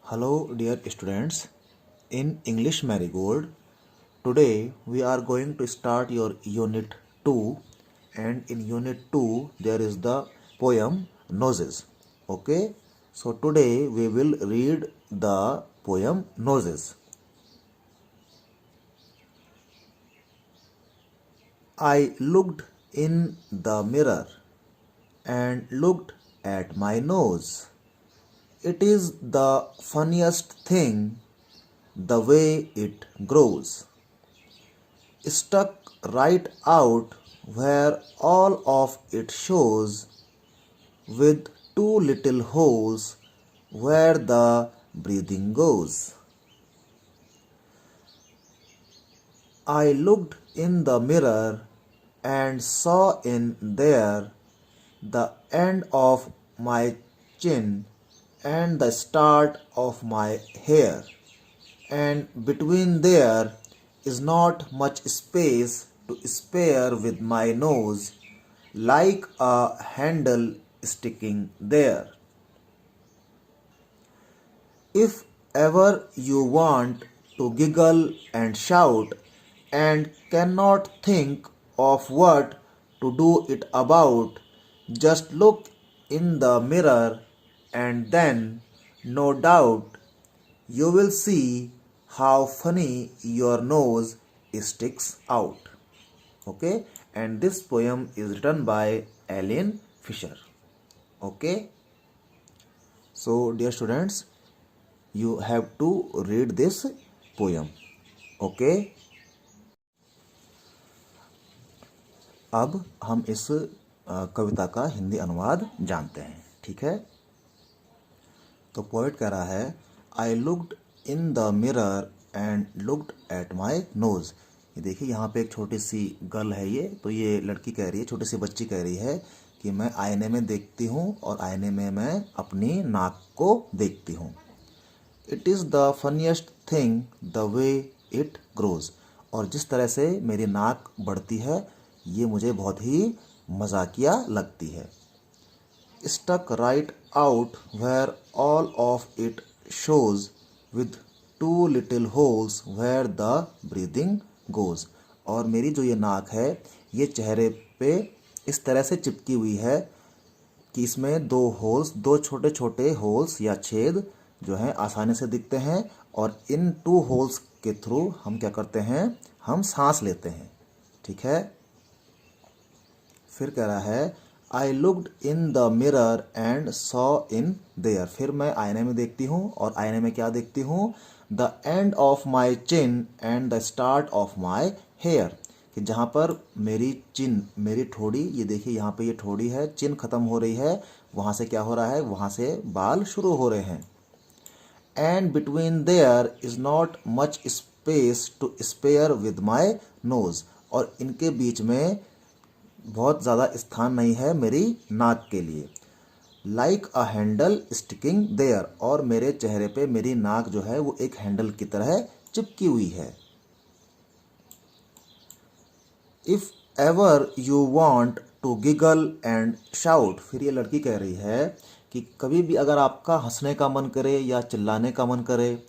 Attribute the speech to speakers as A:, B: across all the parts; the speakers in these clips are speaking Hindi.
A: Hello dear students, in English Marigold, today we are going to start your Unit 2 and in Unit 2 there is the poem Noses. Okay, so today we will read the poem Noses. I looked in the mirror and looked at my nose. It is the funniest thing the way it grows. Stuck right out where all of it shows, with two little holes where the breathing goes. I looked in the mirror and saw in there the end of my chin and the start of my hair, and between there is not much space to spare, with my nose like a handle sticking there. If ever you want to giggle and shout and cannot think of what to do it about, just look in the mirror and then, no doubt, you will see how funny your nose sticks out. Okay, and this poem is written by Alan Fisher. Okay, so dear students, you have to read this poem. Okay, अब हम इस कविता का हिंदी अनुवाद जानते हैं. ठीक है, तो पोएट कह रहा है, I looked in the mirror and looked at my nose. ये देखिए, यहाँ पे एक छोटी सी गर्ल है. ये तो ये लड़की कह रही है, छोटी सी बच्ची कह रही है कि मैं आईने में देखती हूँ और आईने में मैं अपनी नाक को देखती हूँ. It is the funniest thing the way it grows. और जिस तरह से मेरी नाक बढ़ती है, ये मुझे बहुत ही मजाकिया लगती है. Stuck right out where all of it shows, with two little holes where the breathing goes. और मेरी जो ये नाक है, ये चेहरे पे इस तरह से चिपकी हुई है कि इसमें दो छोटे छोटे होल्स या छेद जो हैं आसानी से दिखते हैं, और इन टू होल्स के थ्रू हम क्या करते हैं, हम सांस लेते हैं. ठीक है, फिर कह रहा है, I looked in the mirror and saw in their. फिर मैं आईने में देखती हूँ और आईने में क्या देखती हूँ, the end of my chin and the start of my hair. कि जहाँ पर मेरी चिन, मेरी ठोड़ी, ये देखिए यहाँ पे ये ठोड़ी है, चिन खत्म हो रही है, वहाँ से क्या हो रहा है, वहाँ से बाल शुरू हो रहे हैं. And between there is not much space to spare with my nose. और इनके बीच में बहुत ज़्यादा स्थान नहीं है मेरी नाक के लिए. Like a handle sticking there. और मेरे चेहरे पे मेरी नाक जो है वो एक हैंडल की तरह चिपकी हुई है. If ever you want to giggle and shout. फिर ये लड़की कह रही है कि कभी भी अगर आपका हंसने का मन करे या चिल्लाने का मन करे,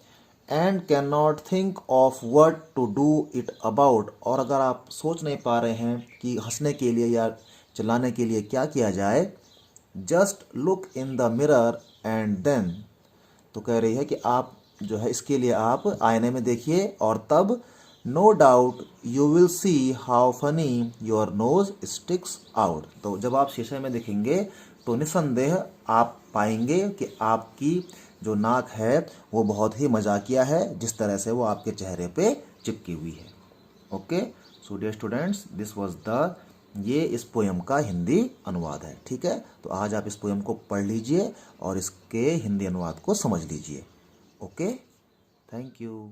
A: and can not think of what to do it about. और अगर आप सोच नहीं पा रहे हैं कि हंसने के लिए या चिल्लाने के लिए क्या किया जाए, just look in the mirror and then. तो कह रही है कि आप जो है इसके लिए आप आईने में देखिए, और तब no doubt you will see how funny your nose sticks out. तो जब आप शीशे में देखेंगे तो निस्संदेह आप पाएंगे कि आपकी जो नाक है वो बहुत ही मजाकिया है, जिस तरह से वो आपके चेहरे पे चिपकी हुई है. Okay, so dear students, this was the, ये इस पोएम का हिंदी अनुवाद है. ठीक है, तो आज आप इस पोएम को पढ़ लीजिए और इसके हिंदी अनुवाद को समझ लीजिए. Okay, thank you.